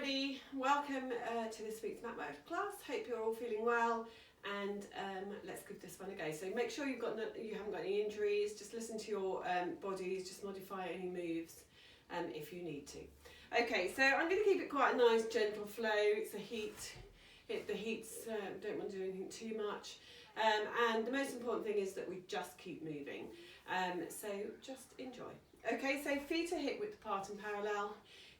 everybody, welcome to this week's mat work class. Hope you're all feeling well, and let's give this one a go. So make sure you haven't got any injuries. Just listen to your bodies, just modify any moves if you need to. Okay, so I'm going to keep it quite a nice gentle flow. It's the heat, don't want to do anything too much, and the most important thing is that we just keep moving, so just enjoy. Okay, so feet are hip width apart and parallel.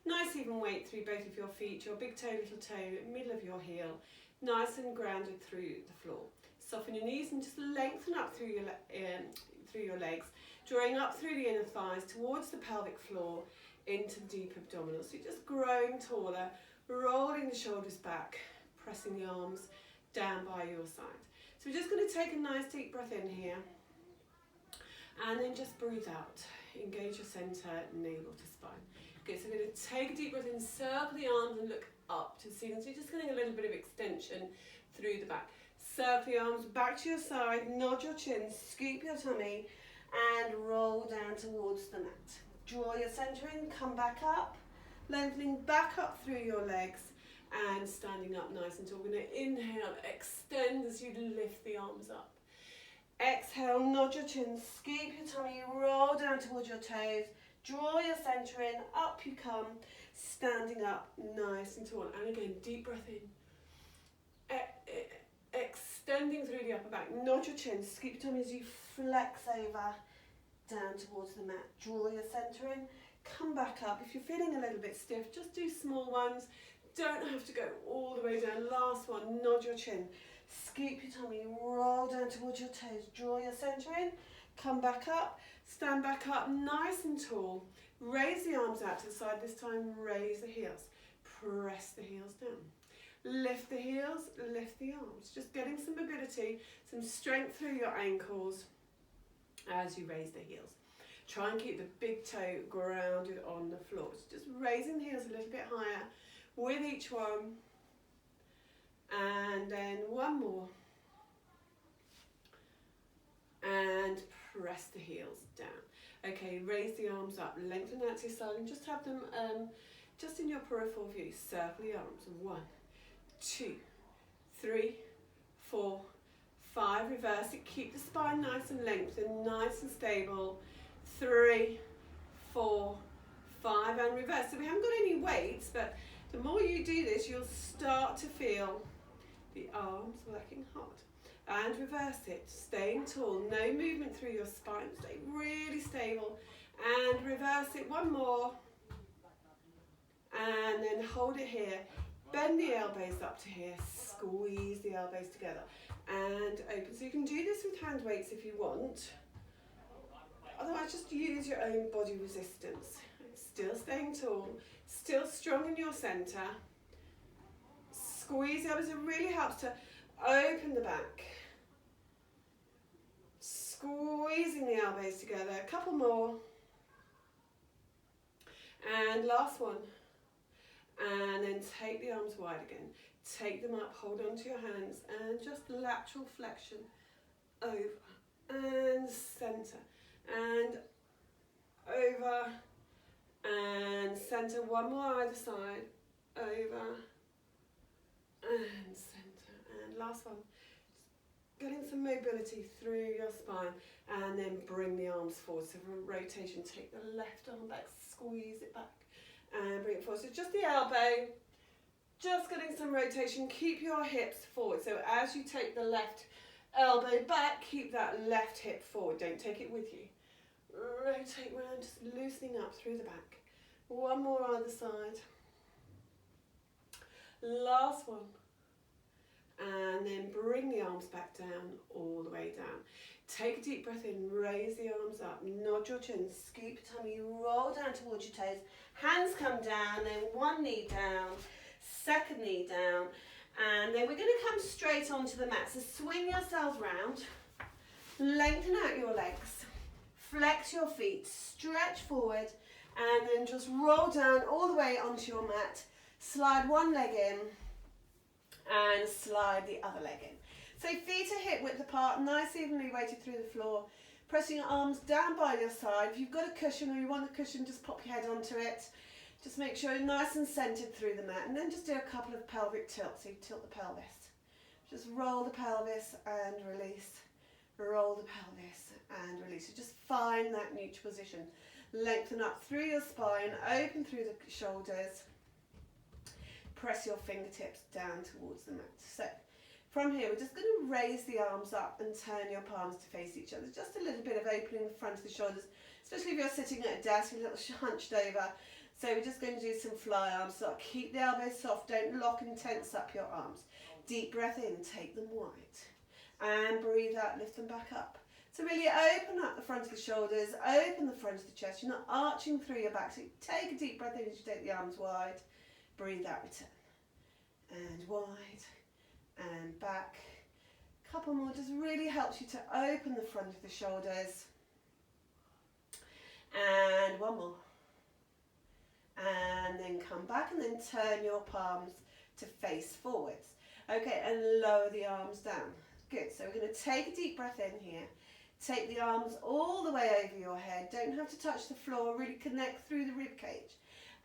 Nice even weight through both of your feet, your big toe, little toe, middle of your heel, nice and grounded through the floor. Soften your knees and just lengthen up through your legs, drawing up through the inner thighs towards the pelvic floor into the deep abdominals. So you're just growing taller, rolling the shoulders back, pressing the arms down by your side. So we're just going to take a nice deep breath in here, and then just breathe out. Engage your centre, navel to spine. Okay, so we're going to take a deep breath in, circle the arms and look up to the ceiling. So you're just getting a little bit of extension through the back. Circle the arms back to your side, nod your chin, scoop your tummy, and roll down towards the mat. Draw your centre in, come back up, lengthening back up through your legs, and standing up nice and tall. We're going to inhale, extend as you lift the arms up. Exhale, nod your chin, scoop your tummy, roll down towards your toes, draw your centre in, up you come, standing up nice and tall. And again, deep breath in, extending through the upper back, nod your chin, scoop your tummy as you flex over, down towards the mat. Draw your centre in, come back up. If you're feeling a little bit stiff, just do small ones. Don't have to go all the way down. Last one, nod your chin. Scoop your tummy, roll down towards your toes, draw your centre in, come back up, stand back up nice and tall, raise the arms out to the side, this time raise the heels, press the heels down, lift the heels, lift the arms, just getting some mobility, some strength through your ankles as you raise the heels. Try and keep the big toe grounded on the floor, so just raising the heels a little bit higher with each one. And then one more, and press the heels down. Okay, raise the arms up, lengthen out to your side, and just have them just in your peripheral view. Circle the arms. 1, 2, 3, 4, 5. Reverse it. Keep the spine nice and lengthened, nice and stable. 3, 4, 5, and reverse. So we haven't got any weights, but the more you do this, you'll start to feel the arms working hard. And reverse it, staying tall, no movement through your spine, stay really stable, and reverse it. One more, and then hold it here, bend the elbows up to here, squeeze the elbows together, and open. So you can do this with hand weights if you want, otherwise just use your own body resistance. Still staying tall, still strong in your centre. Squeeze the elbows. It really helps to open the back. Squeezing the elbows together. A couple more. And last one. And then take the arms wide again. Take them up, hold on to your hands, and just lateral flexion. Over and centre. And over and centre. One more either side. Over and centre, and last one, getting some mobility through your spine, and then bring the arms forward. So for a rotation, take the left arm back, squeeze it back, and bring it forward. So just the elbow, just getting some rotation. Keep your hips forward. So as you take the left elbow back, keep that left hip forward. Don't take it with you. Rotate round, just loosening up through the back. One more either side. Last one, and then bring the arms back down, all the way down. Take a deep breath in, raise the arms up, nod your chin, scoop your tummy, roll down towards your toes, hands come down, then one knee down, second knee down, and then we're going to come straight onto the mat. So swing yourselves round, lengthen out your legs, flex your feet, stretch forward, and then just roll down all the way onto your mat. Slide one leg in and slide the other leg in. So feet are hip width apart, nice evenly weighted through the floor. Pressing your arms down by your side. If you've got a cushion or you want a cushion, just pop your head onto it. Just make sure you're nice and centered through the mat, and then just do a couple of pelvic tilts. So you tilt the pelvis. Just roll the pelvis and release. Roll the pelvis and release. So just find that neutral position. Lengthen up through your spine, open through the shoulders. Press your fingertips down towards the mat. So from here, we're just going to raise the arms up and turn your palms to face each other. Just a little bit of opening the front of the shoulders, especially if you're sitting at a desk, a little hunched over. So we're just going to do some fly arms. So keep the elbows soft, don't lock and tense up your arms. Deep breath in, take them wide. And breathe out, lift them back up. So really open up the front of the shoulders, open the front of the chest. You're not arching through your back. So take a deep breath in as you take the arms wide. Breathe out, return. And wide. And back. Couple more, just really helps you to open the front of the shoulders. And one more. And then come back and then turn your palms to face forwards. Okay, and lower the arms down. Good, so we're going to take a deep breath in here. Take the arms all the way over your head. Don't have to touch the floor, really connect through the rib cage.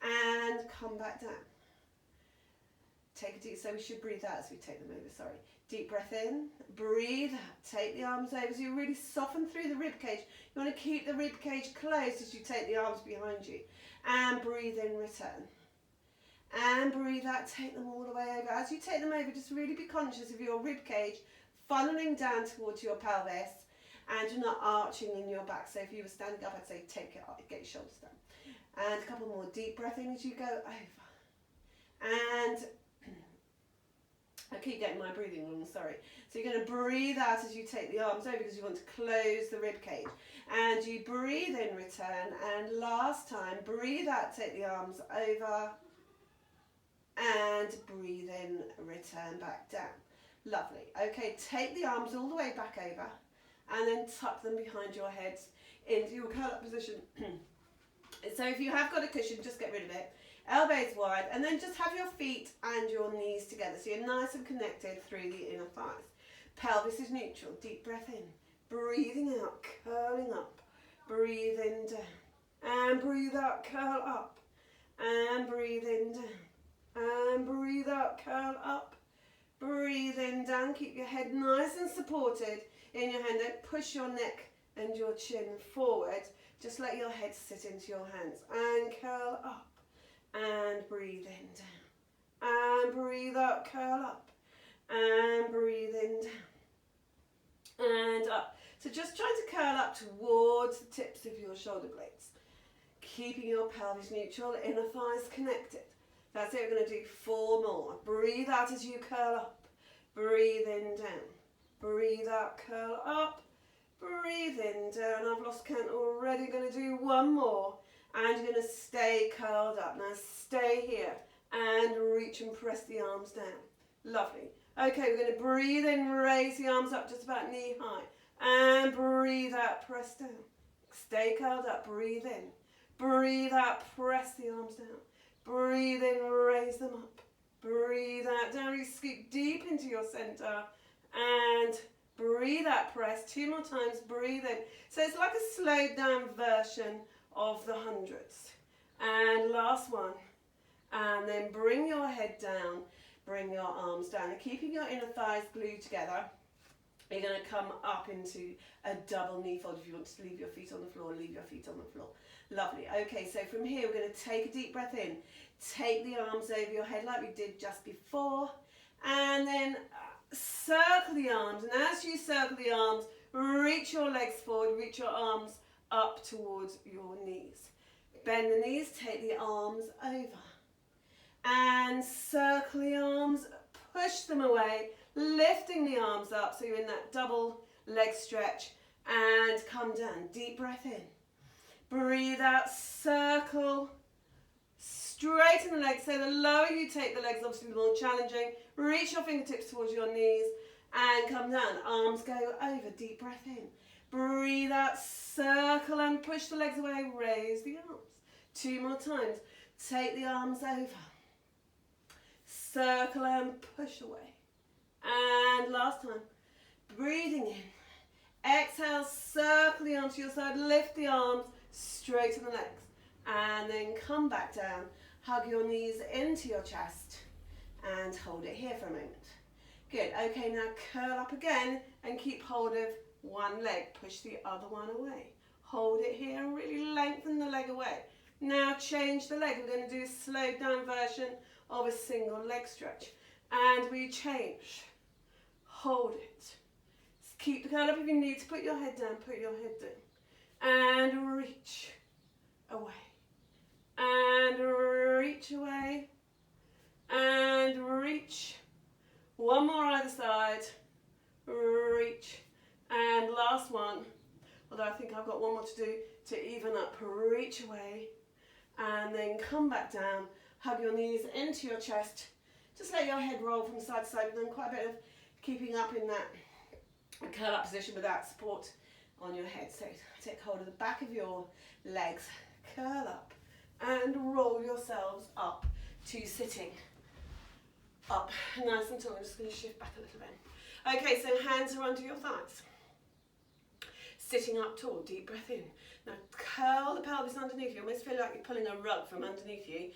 And come back down. Take a deep, so we should breathe out as we take them over, sorry. Deep breath in, breathe out, take the arms over so you really soften through the rib cage. You want to keep the rib cage closed as you take the arms behind you. And breathe in, return. And breathe out, take them all the way over. As you take them over, just really be conscious of your rib cage funneling down towards your pelvis and you're not arching in your back. So if you were standing up, I'd say take it up, get your shoulders down. And a couple more deep breath in as you go over. And I keep getting my breathing wrong, sorry. So you're going to breathe out as you take the arms over because you want to close the rib cage. And you breathe in, return. And last time, breathe out, take the arms over. And breathe in, return back down. Lovely. Okay, take the arms all the way back over. And then tuck them behind your heads into your curl-up position. So if you have got a cushion, just get rid of it. Elbows wide, and then just have your feet and your knees together so you're nice and connected through the inner thighs. Pelvis is neutral. Deep breath in. Breathing out, curling up. Breathe in, down. And breathe out, curl up. And breathe in, down. And breathe out, curl up. Breathe in, down. Keep your head nice and supported in your hand. Don't push your neck and your chin forward. Just let your head sit into your hands. And curl up. And breathe in, down. And breathe out, curl up. And breathe in, down. And up. So just try to curl up towards the tips of your shoulder blades. Keeping your pelvis neutral, inner thighs connected. That's it, we're going to do 4 more. Breathe out as you curl up. Breathe in, down. Breathe out, curl up. Breathe in, down. I've lost count already. Going to do 1 more. And you're going to stay curled up. Now stay here and reach and press the arms down. Lovely. Okay, we're going to breathe in, raise the arms up just about knee high. And breathe out, press down. Stay curled up, breathe in. Breathe out, press the arms down. Breathe in, raise them up. Breathe out, down, really scoop deep into your center. And breathe out, press. 2 more times, breathe in. So it's like a slowed down version of the hundreds. And last one. And then bring your head down, bring your arms down. And keeping your inner thighs glued together, you're going to come up into a double knee fold. If you want to leave your feet on the floor, leave your feet on the floor. Lovely. Okay, so from here we're going to take a deep breath in. Take the arms over your head like we did just before. And then circle the arms. And as you circle the arms, reach your legs forward, reach your arms up towards your knees. Bend the knees, take the arms over. And circle the arms, push them away, lifting the arms up so you're in that double leg stretch. And come down, deep breath in. Breathe out, circle, straighten the legs. So the lower you take the legs, obviously the more challenging. Reach your fingertips towards your knees and come down. Arms go over, deep breath in. Breathe out, circle and push the legs away, raise the arms. 2 more times. Take the arms over. Circle and push away. And last time. Breathing in. Exhale, circle the arms to your side, lift the arms, straighten the legs. And then come back down. Hug your knees into your chest and hold it here for a moment. Good. Okay, now curl up again and keep hold of one leg. Push the other one away. Hold it here and really lengthen the leg away. Now change the leg. We're going to do a slowed down version of a single leg stretch. And we change. Hold it. Keep the curl up. If you need to put your head down, put your head down. And reach away. And reach away. And reach. One more either side. Reach. And last one. Although I think I've got one more to do to even up. Reach away. And then come back down. Hug your knees into your chest. Just let your head roll from side to side. We've done quite a bit of keeping up in that curl up position without support on your head. So take hold of the back of your legs. Curl up. And roll yourselves up to sitting. Up, nice and tall. I'm just going to shift back a little bit. Okay, so hands are under your thighs. Sitting up tall, deep breath in. Now curl the pelvis underneath you. Almost feel like you're pulling a rug from underneath you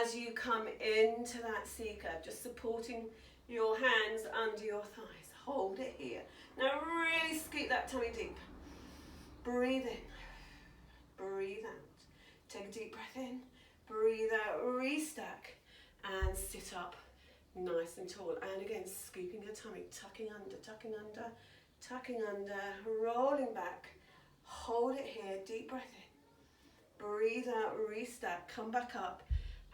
as you come into that C curve, just supporting your hands under your thighs. Hold it here. Now really scoop that tummy deep. Breathe in. Breathe out. Take a deep breath in. Breathe out. Restack. And sit up nice and tall. And again, scooping your tummy. Tucking under, tucking under, tucking under. Rolling back. Hold it here. Deep breath in. Breathe out. Restack. Come back up.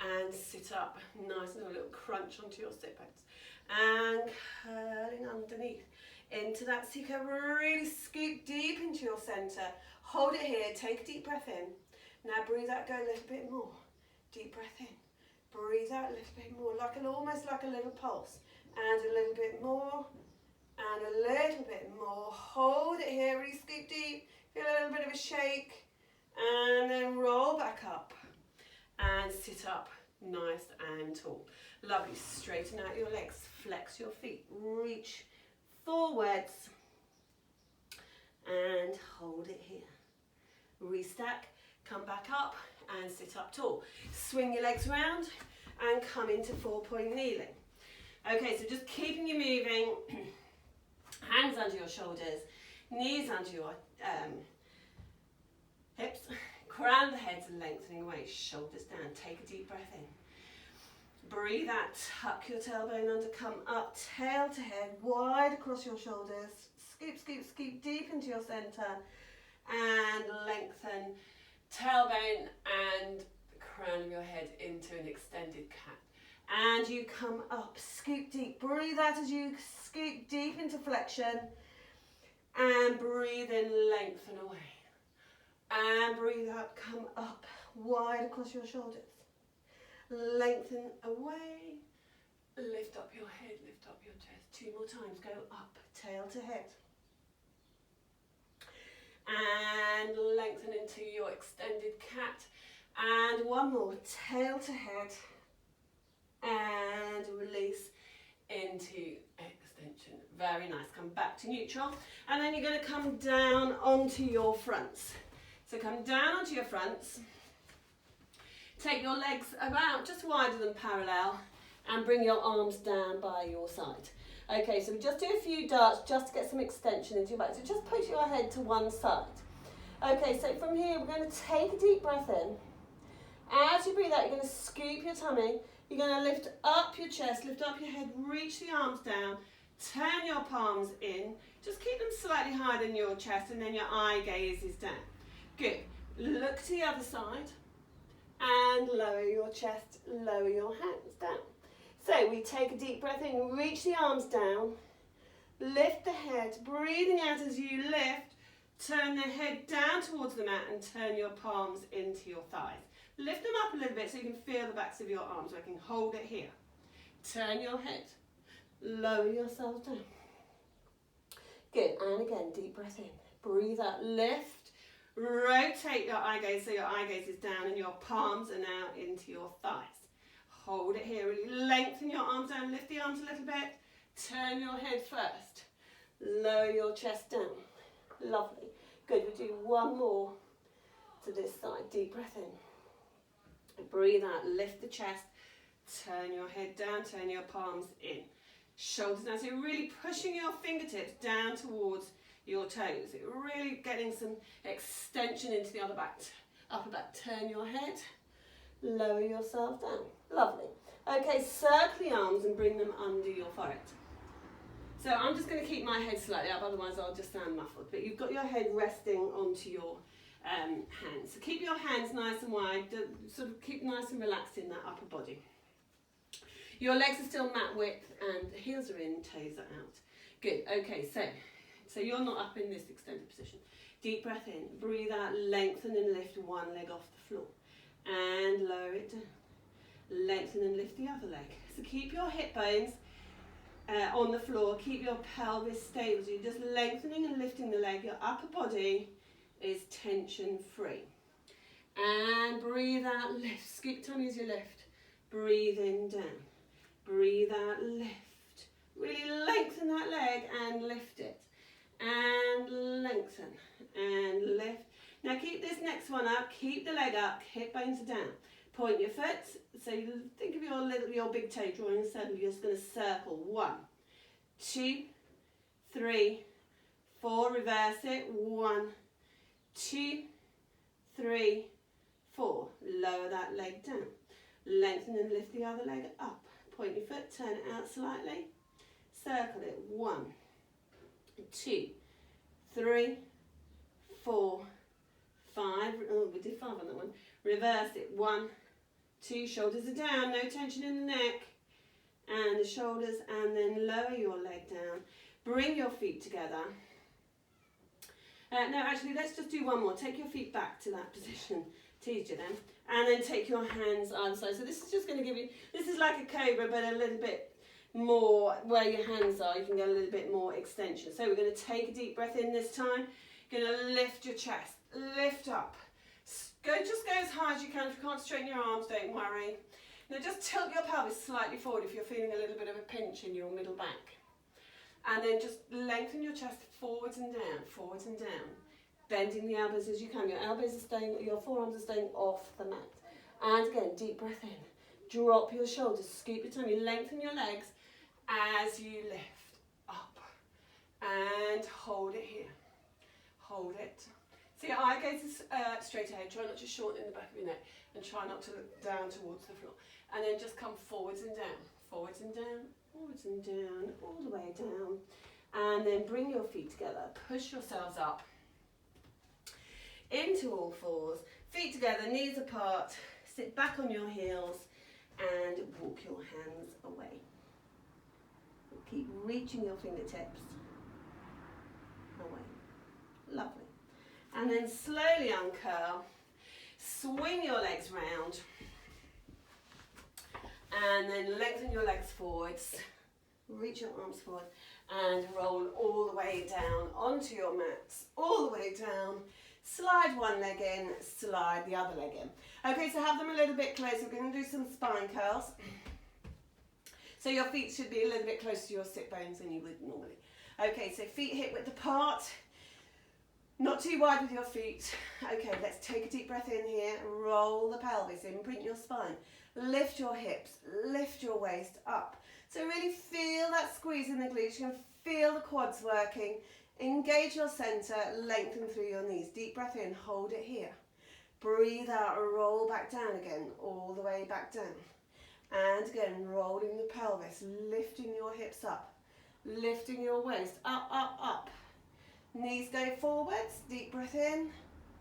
And sit up. Nice and a little crunch onto your sit bones. And curling underneath. Into that C curve. Really scoop deep into your centre. Hold it here. Take a deep breath in. Now breathe out, go a little bit more. Deep breath in. Breathe out a little bit more, almost like a little pulse. And a little bit more. And a little bit more. Hold it here, really scoop deep. Feel a little bit of a shake. And then roll back up. And sit up nice and tall. Lovely. Straighten out your legs. Flex your feet. Reach forwards. And hold it here. Restack. Come back up and sit up tall. Swing your legs round and come into 4-point kneeling. Okay, so just keeping you moving. Hands under your shoulders, knees under your hips. Crown of the head's lengthening away, shoulders down. Take a deep breath in. Breathe out, tuck your tailbone under, come up, tail to head, wide across your shoulders. Scoop, scoop, scoop deep into your centre and lengthen. Tailbone and the crown of your head into an extended cat. And you come up, scoop deep. Breathe out as you scoop deep into flexion. And breathe in, lengthen away. And breathe out, come up, wide across your shoulders. Lengthen away. Lift up your head, lift up your chest. 2 more times, go up, tail to head. And lengthen into your extended cat. And one more, tail to head. And release into extension. Very nice. Come back to neutral. And then you're going to come down onto your fronts. So come down onto your fronts. Take your legs about just wider than parallel. And bring your arms down by your side. Okay, so we just do a few darts just to get some extension into your back. So just push your head to one side. Okay, so from here we're going to take a deep breath in. As you breathe out, you're going to scoop your tummy. You're going to lift up your chest, lift up your head, reach the arms down, turn your palms in. Just keep them slightly higher than your chest and then your eye gaze is down. Good. Look to the other side and lower your chest, lower your hands down. So we take a deep breath in, reach the arms down, lift the head, breathing out as you lift, turn the head down towards the mat and turn your palms into your thighs. Lift them up a little bit so you can feel the backs of your arms working. Hold it here. Turn your head, lower yourself down. Good, and again, deep breath in, breathe out, lift, rotate your eye gaze so your eye gaze is down and your palms are now into your thighs. Hold it here, really lengthen your arms down, lift the arms a little bit, turn your head first, lower your chest down. Lovely. Good, we'll do one more to this side. Deep breath in. Breathe out, lift the chest, turn your head down, turn your palms in. Shoulders down, so you're really pushing your fingertips down towards your toes. You're really getting some extension into the upper back. Turn your head, lower yourself down. Lovely. Okay, circle the arms and bring them under your forehead. So I'm just going to keep my head slightly up, otherwise I'll just sound muffled. But you've got your head resting onto your hands. So keep your hands nice and wide, sort of keep nice and relaxed in that upper body. Your legs are still mat width and the heels are in, toes are out. Good, okay, so you're not up in this extended position. Deep breath in, breathe out, lengthen and lift one leg off the floor. And lower it down. Lengthen and lift the other leg. So keep your hip bones on the floor, keep your pelvis stable. So you're just lengthening and lifting the leg. Your upper body is tension free. And breathe out, lift. Scoop tummy as you lift. Breathe in, down. Breathe out, lift. Really lengthen that leg and lift it. And lengthen and lift. Now keep this next one up. Keep the leg up. Hip bones are down. Point your foot. So you think of your big toe drawing a circle. You're just going to circle. 1, 2, 3, 4. Reverse it. 1, 2, 3, 4. Lower that leg down. Lengthen and lift the other leg up. Point your foot. Turn it out slightly. Circle it. 1, 2, 3, 4, 5. Oh, we did 5 on that one. Reverse it. 1, 2. Shoulders are down. No tension in the neck. And the shoulders. And then lower your leg down. Bring your feet together. No, actually, let's just do one more. Take your feet back to that position. Teased you then. And then take your hands either side. So this is just going to give you, this is like a cobra, but a little bit more where your hands are. You can get a little bit more extension. So we're going to take a deep breath in this time. You're going to lift your chest. Lift up. Just go as high as you can. If you can't straighten your arms, don't worry. Now just tilt your pelvis slightly forward if you're feeling a little bit of a pinch in your middle back. And then just lengthen your chest forwards and down. Bending the elbows as you can. Your elbows are staying, your forearms are staying off the mat. And again, deep breath in. Drop your shoulders, scoop your tummy, lengthen your legs as you lift up. And hold it here. Hold it. So your eye gaze is straight ahead. Try not to shorten in the back of your neck. And try not to look down towards the floor. And then just come forwards and down. Forwards and down. Forwards and down. All the way down. And then bring your feet together. Push yourselves up. Into all fours. Feet together, knees apart. Sit back on your heels. And walk your hands away. Keep reaching your fingertips away. Lovely. And then slowly uncurl. Swing your legs round. And then lengthen your legs forwards. Reach your arms forward. And roll all the way down onto your mats. All the way down. Slide one leg in, slide the other leg in. Okay, so have them a little bit closer. We're going to do some spine curls. So your feet should be a little bit closer to your sit bones than you would normally. Okay, so feet hip width apart. Not too wide with your feet. Okay, let's take a deep breath in here. Roll the pelvis, imprint your spine. Lift your hips, lift your waist up. So really feel that squeeze in the glutes. You can feel the quads working. Engage your centre, lengthen through your knees. Deep breath in, hold it here. Breathe out, roll back down again, all the way back down. And again, rolling the pelvis, lifting your hips up, lifting your waist, up, up, up. Knees go forwards, deep breath in.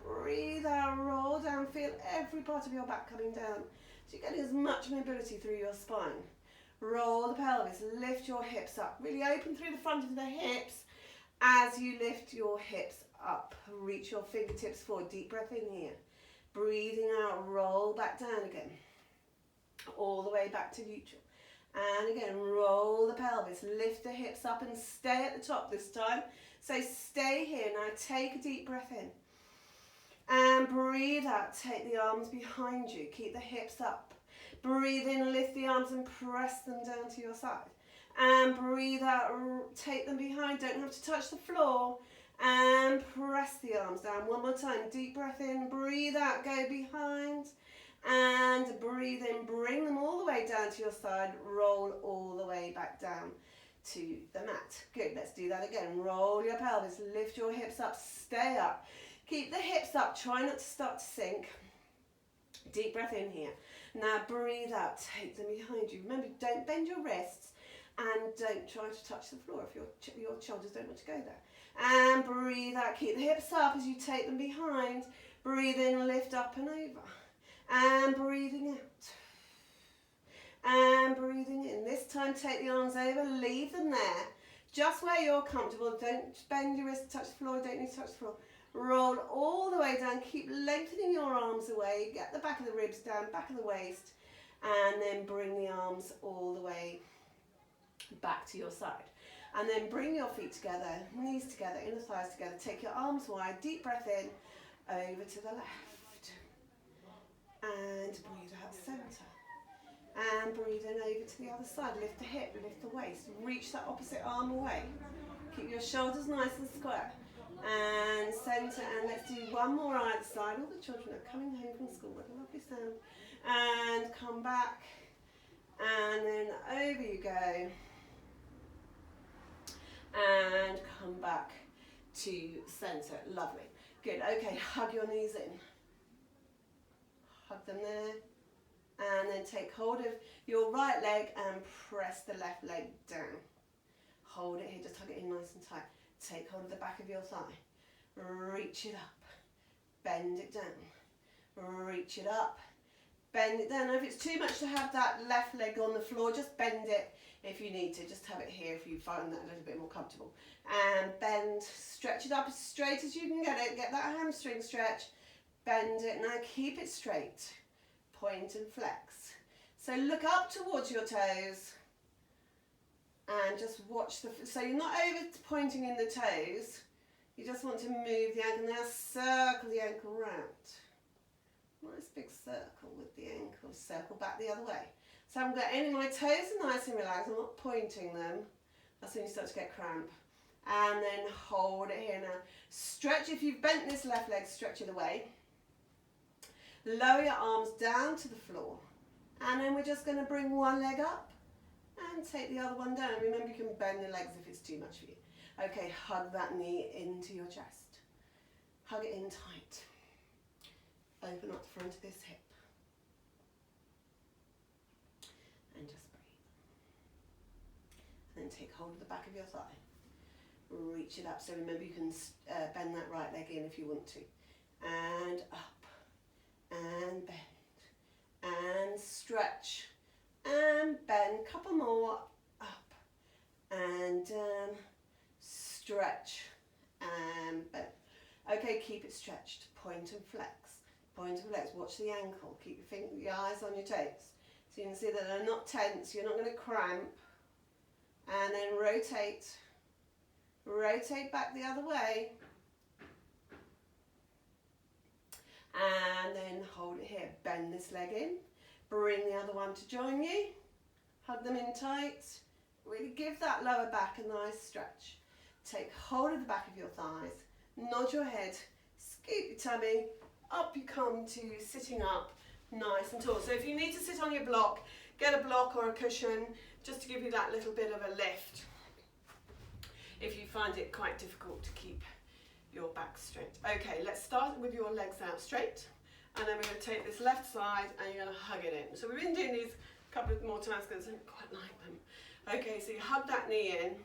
Breathe out, roll down, feel every part of your back coming down. So you're getting as much mobility through your spine. Roll the pelvis, lift your hips up. Really open through the front of the hips. As you lift your hips up, reach your fingertips forward. Deep breath in here. Breathing out, roll back down again. All the way back to neutral. And again, roll the pelvis. Lift the hips up and stay at the top this time. So stay here. Now take a deep breath in. And breathe out. Take the arms behind you. Keep the hips up. Breathe in, lift the arms and press them down to your side. And breathe out, take them behind, don't have to touch the floor. And press the arms down. One more time, deep breath in, breathe out, go behind. And way down to your side, roll all the way back down to the mat. Good, let's do that again. Roll your pelvis, lift your hips up, stay up. Keep the hips up, try not to start to sink. Deep breath in here. Now breathe out, take them behind you. Remember, don't bend your wrists and don't try to touch the floor if your shoulders don't want to go there. And breathe out, keep the hips up as you take them behind. Breathe in, lift up and over. And breathing out. And breathing in. This time take the arms over, leave them there. Just where you're comfortable. Don't bend your wrist to touch the floor, don't need to touch the floor. Roll all the way down, keep lengthening your arms away, get the back of the ribs down, back of the waist, and then bring the arms all the way back to your side. And then bring your feet together, knees together, inner thighs together, take your arms wide, deep breath in, over to the left, and breathe out centre. And breathe in over to the other side, lift the hip, lift the waist, reach that opposite arm away. Keep your shoulders nice and square. And centre, and let's do one more either side. All the children are coming home from school with a lovely sound. And come back, and then over you go. And come back to centre. Lovely. Good. Okay, hug your knees in. Hug them there. And then take hold of your right leg and press the left leg down. Hold it here, just hug it in nice and tight. Take hold of the back of your thigh. Reach it up. Bend it down. Reach it up. Bend it down. Now, if it's too much to have that left leg on the floor, just bend it if you need to. Just have it here if you find that a little bit more comfortable. And bend. Stretch it up as straight as you can get it. Get that hamstring stretch. Bend it. Now keep it straight. Point and flex. So look up towards your toes. And just watch so you're not over pointing in the toes, you just want to move the ankle. Now circle the ankle round. Nice big circle with the ankle, circle back the other way. So I'm getting my toes are nice and relaxed, I'm not pointing them. That's when you start to get cramp. And then hold it here now. Stretch, if you've bent this left leg, stretch it away. Lower your arms down to the floor. And then we're just going to bring one leg up. And take the other one down. Remember, you can bend the legs if it's too much for you. Okay, hug that knee into your chest. Hug it in tight. Open up the front of this hip. And just breathe. And then take hold of the back of your thigh. Reach it up. So remember, you can bend that right leg in if you want to. And up. And bend. And stretch. And bend, couple more, up and down, stretch and bend. Okay, keep it stretched, point and flex, watch the ankle, keep your eyes on your toes. So you can see that they're not tense, you're not going to cramp. And then rotate back the other way. And then hold it here, bend this leg in. Bring the other one to join you. Hug them in tight. Really give that lower back a nice stretch. Take hold of the back of your thighs. Nod your head. Scoop your tummy. Up you come to sitting up nice and tall. So if you need to sit on your block, get a block or a cushion just to give you that little bit of a lift. If you find it quite difficult to keep your back straight. Okay, let's start with your legs out straight. And then we're going to take this left side and you're going to hug it in. So we've been doing these a couple of more times because I don't quite like them. Okay, so you hug that knee in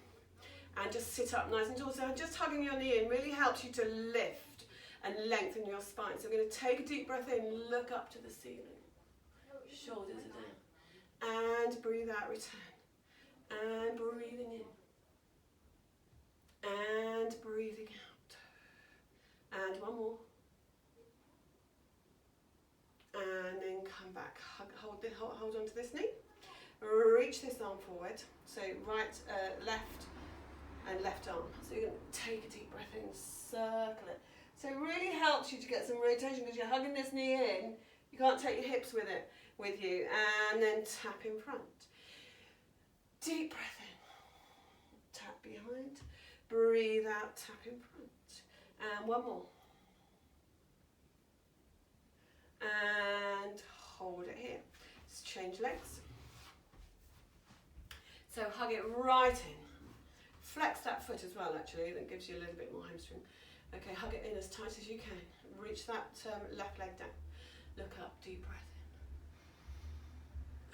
and just sit up nice and tall. So just hugging your knee in really helps you to lift and lengthen your spine. So we're going to take a deep breath in, look up to the ceiling. Shoulders are down. And breathe out, return. And breathing in. And breathing out. And one more. And then come back, hold on to this knee, reach this arm forward, so right, left and left arm. So you're going to take a deep breath in, circle it. So it really helps you to get some rotation because you're hugging this knee in, you can't take your hips with you, and then tap in front. Deep breath in, tap behind, breathe out, tap in front, and one more. And hold it here. Let's change legs. So hug it right in. Flex that foot as well, actually, that gives you a little bit more hamstring. Okay, hug it in as tight as you can. Reach that left leg down. Look up, deep breath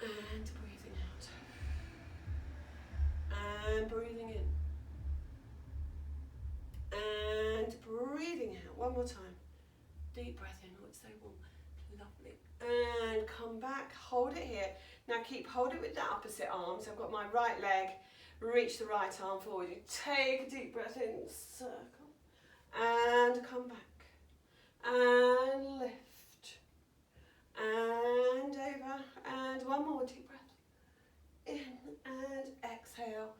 in. And breathing out. And breathing in. And breathing out. One more time. Deep breath in. Oh, it's so warm. Lovely. And come back. Hold it here. Now hold it with that opposite arm. So I've got my right leg. Reach the right arm forward. You take a deep breath in. Circle. And come back. And lift. And over. And one more deep breath. In and exhale.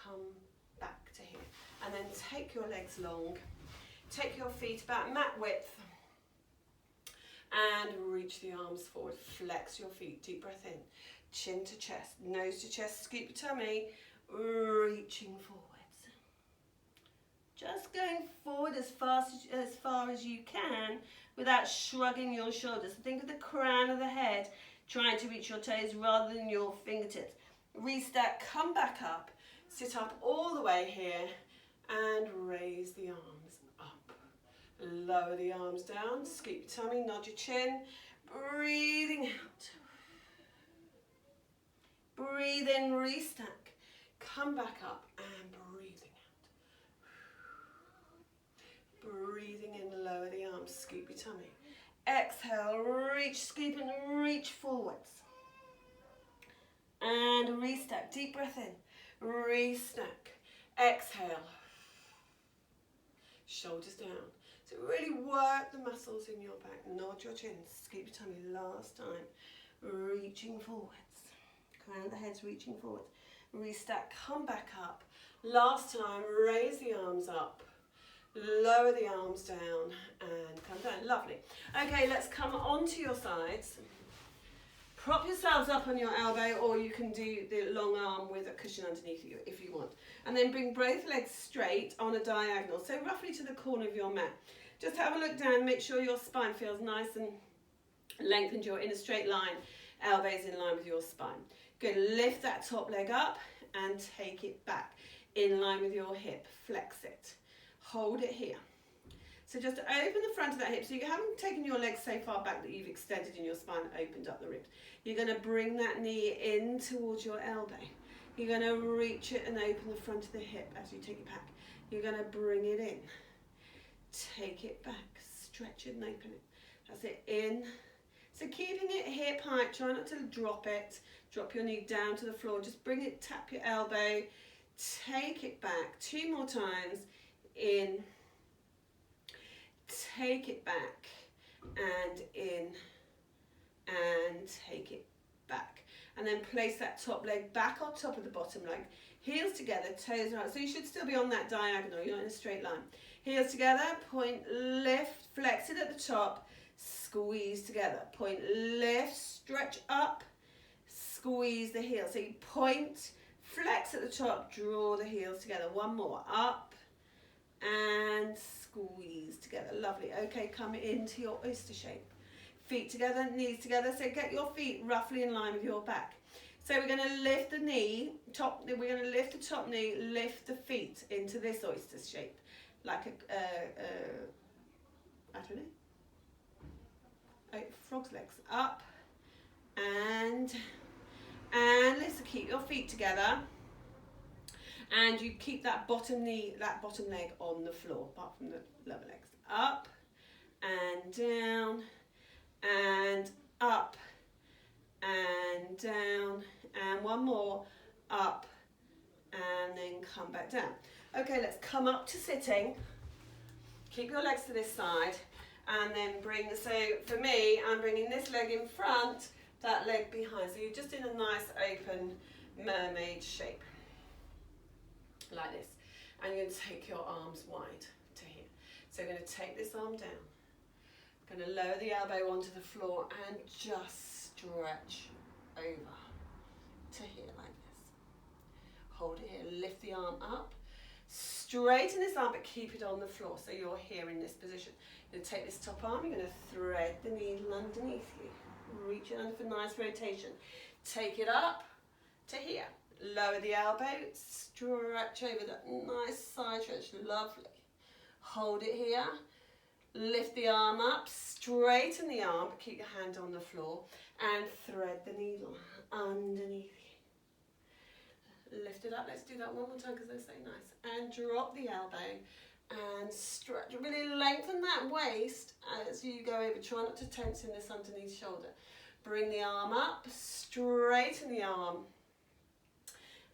Come back to here. And then take your legs long. Take your feet about mat width. And reach the arms forward. Flex your feet. Deep breath in. Chin to chest. Nose to chest. Scoop your tummy. Reaching forwards. Just going forward as far as you can without shrugging your shoulders. Think of the crown of the head trying to reach your toes rather than your fingertips. Restack, come back up, sit up all the way here and raise the arms up. Lower the arms down, scoop your tummy, nod your chin, breathing out. Breathe in, restack, come back up and breathing out. Breathing in, lower the arms, scoop your tummy. Exhale, reach, scoop and reach forwards. And restack, deep breath in, restack, exhale. Shoulders down. So really work the muscles in your back. Nod your chin, scoop your tummy, last time. Reaching forwards. Crown of the head's reaching forwards. Restack, come back up. Last time, raise the arms up. Lower the arms down and come down. Lovely. Okay, let's come onto your sides. Prop yourselves up on your elbow, or you can do the long arm with a cushion underneath you if you want. And then bring both legs straight on a diagonal, so roughly to the corner of your mat. Just have a look down, make sure your spine feels nice and lengthened. You're in a straight line, elbows in line with your spine. Good, lift that top leg up and take it back in line with your hip. Flex it. Hold it here. So just open the front of that hip. So you haven't taken your legs so far back that you've extended in your spine and opened up the ribs. You're going to bring that knee in towards your elbow. You're going to reach it and open the front of the hip as you take it back. You're going to bring it in. Take it back. Stretch it and open it. That's it. In. So keeping it hip height. Try not to drop it. Drop your knee down to the floor. Just bring it. Tap your elbow. Take it back. 2 more times. In. Take it back and in and take it back, and then place that top leg back on top of the bottom leg, heels together, toes around. So you should still be on that diagonal, you're not in a straight line. Heels together, point, lift, flex it at the top, squeeze together, point, lift, stretch up, squeeze the heels. So you point, flex at the top, draw the heels together. One more, up and squeeze together. Lovely. Okay, come into your oyster shape. Feet together, knees together. So get your feet roughly in line with your back. So we're going to lift the knee, we're going to lift the top knee, lift the feet into this oyster shape. Like I don't know, frog's legs. Up and let's keep your feet together. And you keep that bottom knee, that bottom leg on the floor, apart from the lower legs. Up and down and up and down. And one more. Up and then come back down. Okay, let's come up to sitting. Keep your legs to this side. And then so for me, I'm bringing this leg in front, that leg behind. So you're just in a nice open mermaid shape. Like this, and you're going to take your arms wide to here. So you're going to take this arm down, going to lower the elbow onto the floor and just stretch over to here like this. Hold it here, lift the arm up, straighten this arm but keep it on the floor so you're here in this position. You're going to take this top arm, you're going to thread the needle underneath you, reach it under for nice rotation, take it up to here. Lower the elbow, stretch over that nice side stretch, lovely. Hold it here. Lift the arm up, straighten the arm, keep your hand on the floor, and thread the needle underneath you. Lift it up, let's do that one more time because they're so nice. And drop the elbow and stretch, really lengthen that waist as you go over. Try not to tense in this underneath shoulder. Bring the arm up, straighten the arm,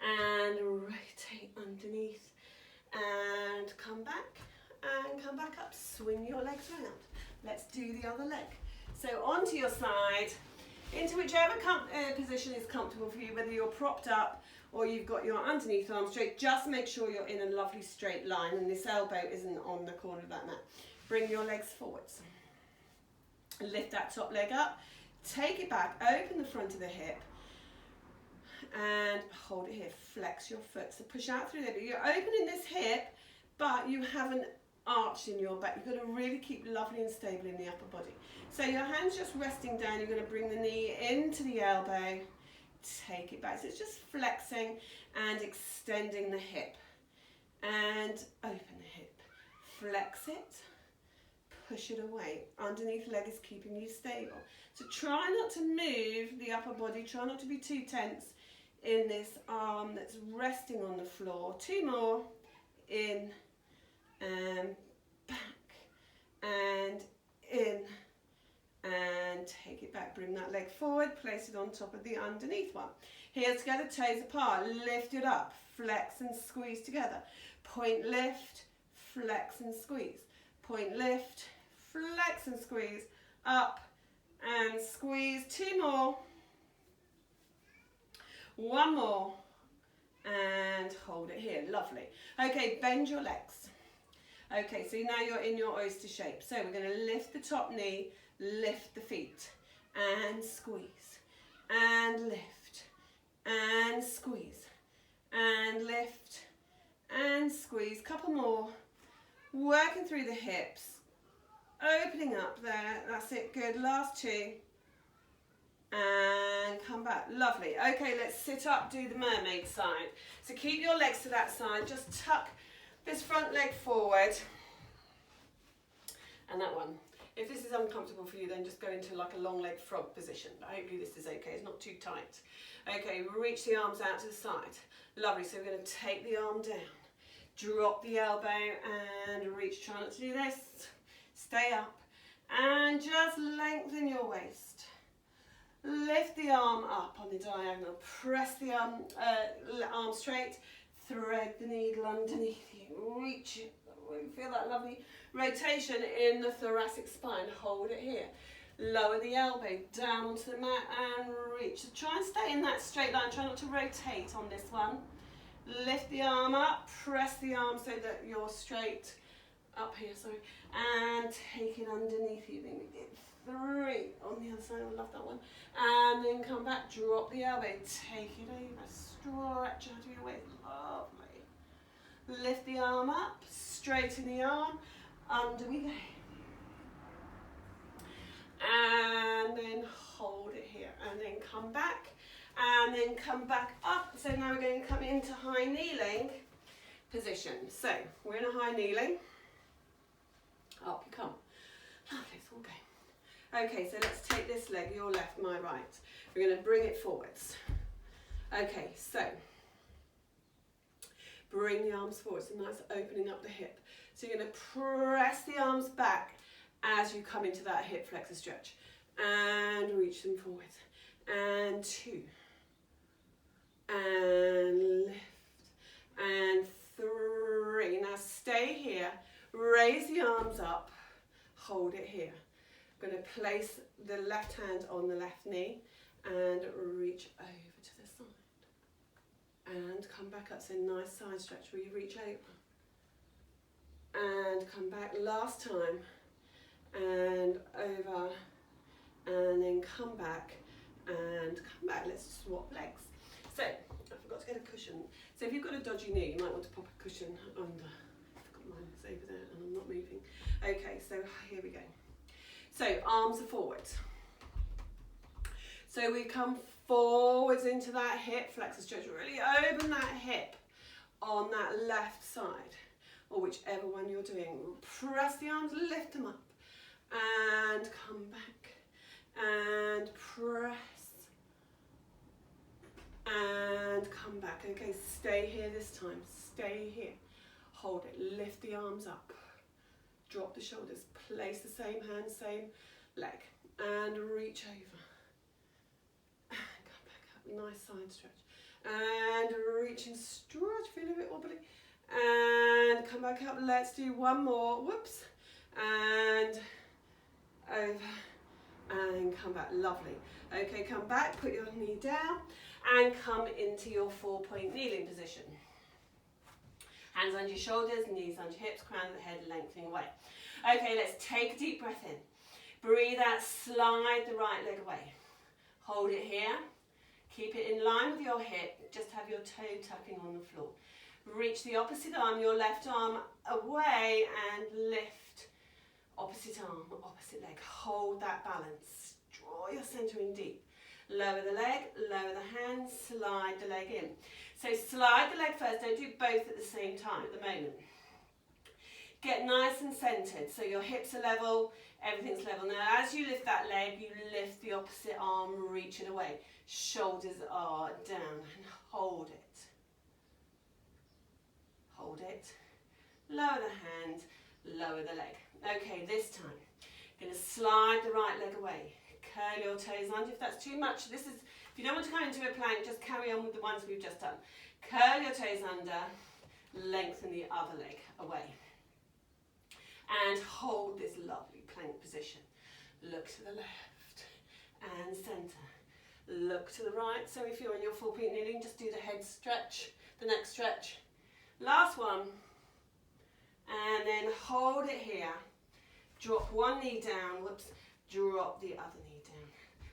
and rotate underneath, and come back up. Swing your legs around. Let's do the other leg. So onto your side, into whichever position is comfortable for you, whether you're propped up or you've got your underneath arm straight. Just make sure you're in a lovely straight line and this elbow isn't on the corner of that mat. Bring your legs forwards. Lift that top leg up. Take it back, open the front of the hip, and hold it here. Flex your foot. So push out through there. But you're opening this hip, but you haven't arched in your back. You've got to really keep lovely and stable in the upper body. So your hand's just resting down. You're going to bring the knee into the elbow. Take it back. So it's just flexing and extending the hip. And open the hip. Flex it. Push it away. Underneath leg is keeping you stable. So try not to move the upper body. Try not to be too tense in this arm that's resting on the floor. Two more. In and back and in and take it back. Bring that leg forward. Place it on top of the underneath one. Heels together, toes apart. Lift it up. Flex and squeeze together. Point, lift, flex and squeeze. Point, lift, flex and squeeze. Up and squeeze. Two more. One more. And hold it here. Lovely. Okay, bend your legs. Okay, so now you're in your oyster shape. So we're going to lift the top knee, lift the feet, and squeeze, and lift, and squeeze, and lift, and squeeze. Couple more. Working through the hips, opening up there. That's it. Good. Last two. And come back. Lovely. Okay, let's sit up, do the mermaid side. So keep your legs to that side. Just tuck this front leg forward. And that one. If this is uncomfortable for you, then just go into like a long leg frog position. But hopefully this is okay. It's not too tight. Okay, reach the arms out to the side. Lovely. So we're going to take the arm down. Drop the elbow and reach. Try not to do this. Stay up. And just lengthen your waist. Lift the arm up on the diagonal. Press the arm straight. Thread the needle underneath you. Reach it. Feel that lovely rotation in the thoracic spine. Hold it here. Lower the elbow down onto the mat and reach. So try and stay in that straight line. Try not to rotate on this one. Lift the arm up. Press the arm so that you're straight up here. Sorry. And take it underneath you. Then we did 3 on the other side. I love that one. And then come back. Drop the elbow. Take it over. Stretch out of your waist. Lovely. Lift the arm up. Straighten the arm. Under we go. And then hold it here. And then come back. And then come back up. So now we're going to come into high kneeling position. So we're in a high kneeling. Up you come. Lovely, it's all going. Okay, so let's take this leg, your left, my right. We're going to bring it forwards. Okay, so bring the arms forward. So nice opening up the hip. So you're going to press the arms back as you come into that hip flexor stretch. And reach them forward. And 2. And lift. And 3. Now stay here. Raise the arms up. Hold it here. I'm going to place the left hand on the left knee and reach over to the side. And come back up. So nice side stretch where you reach over. And come back last time. And over. And then come back. And come back. Let's swap legs. So, I forgot to get a cushion. So if you've got a dodgy knee, you might want to pop a cushion under. I've got mine, it's over there and I'm not moving. Okay, so here we go. So arms are forward. So we come forwards into that hip flexor stretch. Really open that hip on that left side, or whichever one you're doing. Press the arms, lift them up, and come back, and press, and come back. Okay, stay here this time, stay here. Hold it, lift the arms up, drop the shoulders, place the same hand, same leg, and reach over. And come back up, nice side stretch. And reach and stretch, feel a bit wobbly. And come back up, let's do one more, whoops. And over, and come back, lovely. Okay, come back, put your knee down, and come into your 4-point kneeling position. Hands under your shoulders, knees under your hips, crown of the head lengthening away. Okay, let's take a deep breath in. Breathe out, slide the right leg away. Hold it here. Keep it in line with your hip, just have your toe tucking on the floor. Reach the opposite arm, your left arm away, and lift. Opposite arm, opposite leg. Hold that balance. Draw your centre in deep. Lower the leg, lower the hand, slide the leg in. So slide the leg first, don't do both at the same time at the moment. Get nice and centred, so your hips are level, everything's level. Now as you lift that leg, you lift the opposite arm, reach it away. Shoulders are down, and hold it. Hold it. Lower the hand, lower the leg. Okay, this time, going to slide the right leg away. Curl your toes under. If that's too much, this is, if you don't want to go into a plank, just carry on with the ones we've just done. Curl your toes under, lengthen the other leg away. And hold this lovely plank position. Look to the left and centre. Look to the right. So if you're in your 4-point kneeling, just do the head stretch, the neck stretch. Last one. And then hold it here. Drop one knee down, whoops, drop the other knee down.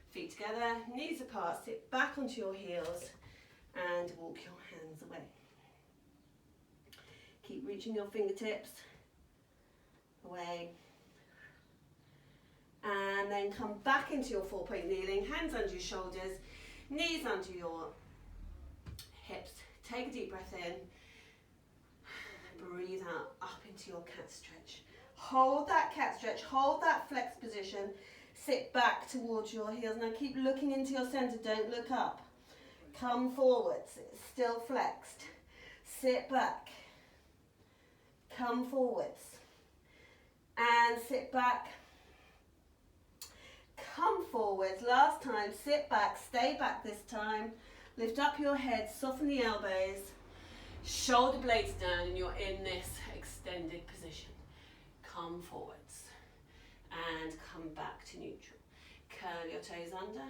Feet together, knees apart, sit back onto your heels and walk your hands away. Keep reaching your fingertips away. And then come back into your 4-point kneeling, hands under your shoulders, knees under your hips. Take a deep breath in. Breathe out, up into your cat stretch. Hold that cat stretch, hold that flex position. Sit back towards your heels. Now keep looking into your centre, don't look up. Come forwards, it's still flexed. Sit back. Come forwards. And sit back. Come forwards. Last time, sit back, stay back this time. Lift up your head, soften the elbows. Shoulder blades down, and you're in this extended position. Come forwards and come back to neutral. Curl your toes under,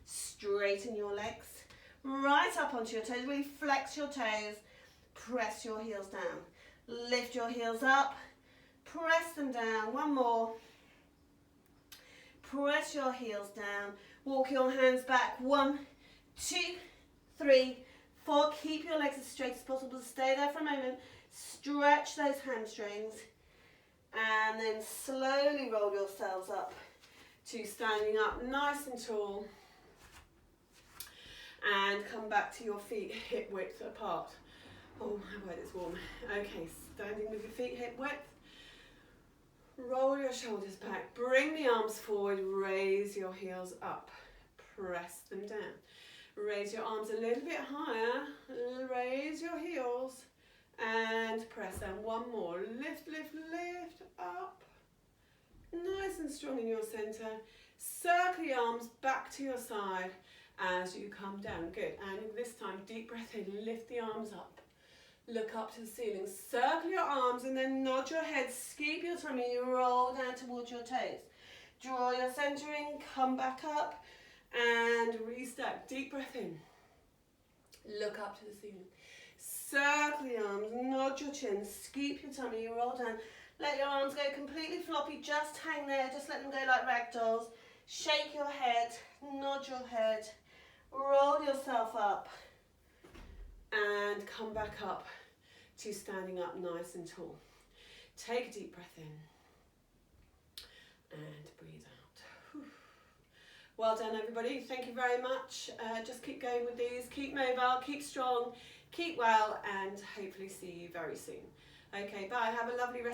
straighten your legs, right up onto your toes, really flex your toes, press your heels down. Lift your heels up, press them down, one more. Press your heels down, walk your hands back, 1, 2, 3, 4, keep your legs as straight as possible, stay there for a moment, stretch those hamstrings, and then slowly roll yourselves up to standing up nice and tall, and come back to your feet hip width apart. Oh my word, it's warm. Okay, standing with your feet hip width, roll your shoulders back, bring the arms forward, raise your heels up, press them down. Raise your arms a little bit higher, raise your heels and press down. One more, lift, lift, lift up. Nice and strong in your centre. Circle your arms back to your side as you come down. Good, and this time deep breath in, lift the arms up. Look up to the ceiling, circle your arms and then nod your head, scoop your tummy, roll down towards your toes. Draw your centre in, come back up. And restack, deep breath in, look up to the ceiling, circle your arms, nod your chin, scoop your tummy, roll down, let your arms go completely floppy, just hang there, just let them go like ragdolls, shake your head, nod your head, roll yourself up, and come back up to standing up nice and tall. Take a deep breath in, and breathe out. Well done, everybody. Thank you very much. Just keep going with these. Keep mobile, keep strong, keep well, and hopefully see you very soon. Okay, bye. Have a lovely rest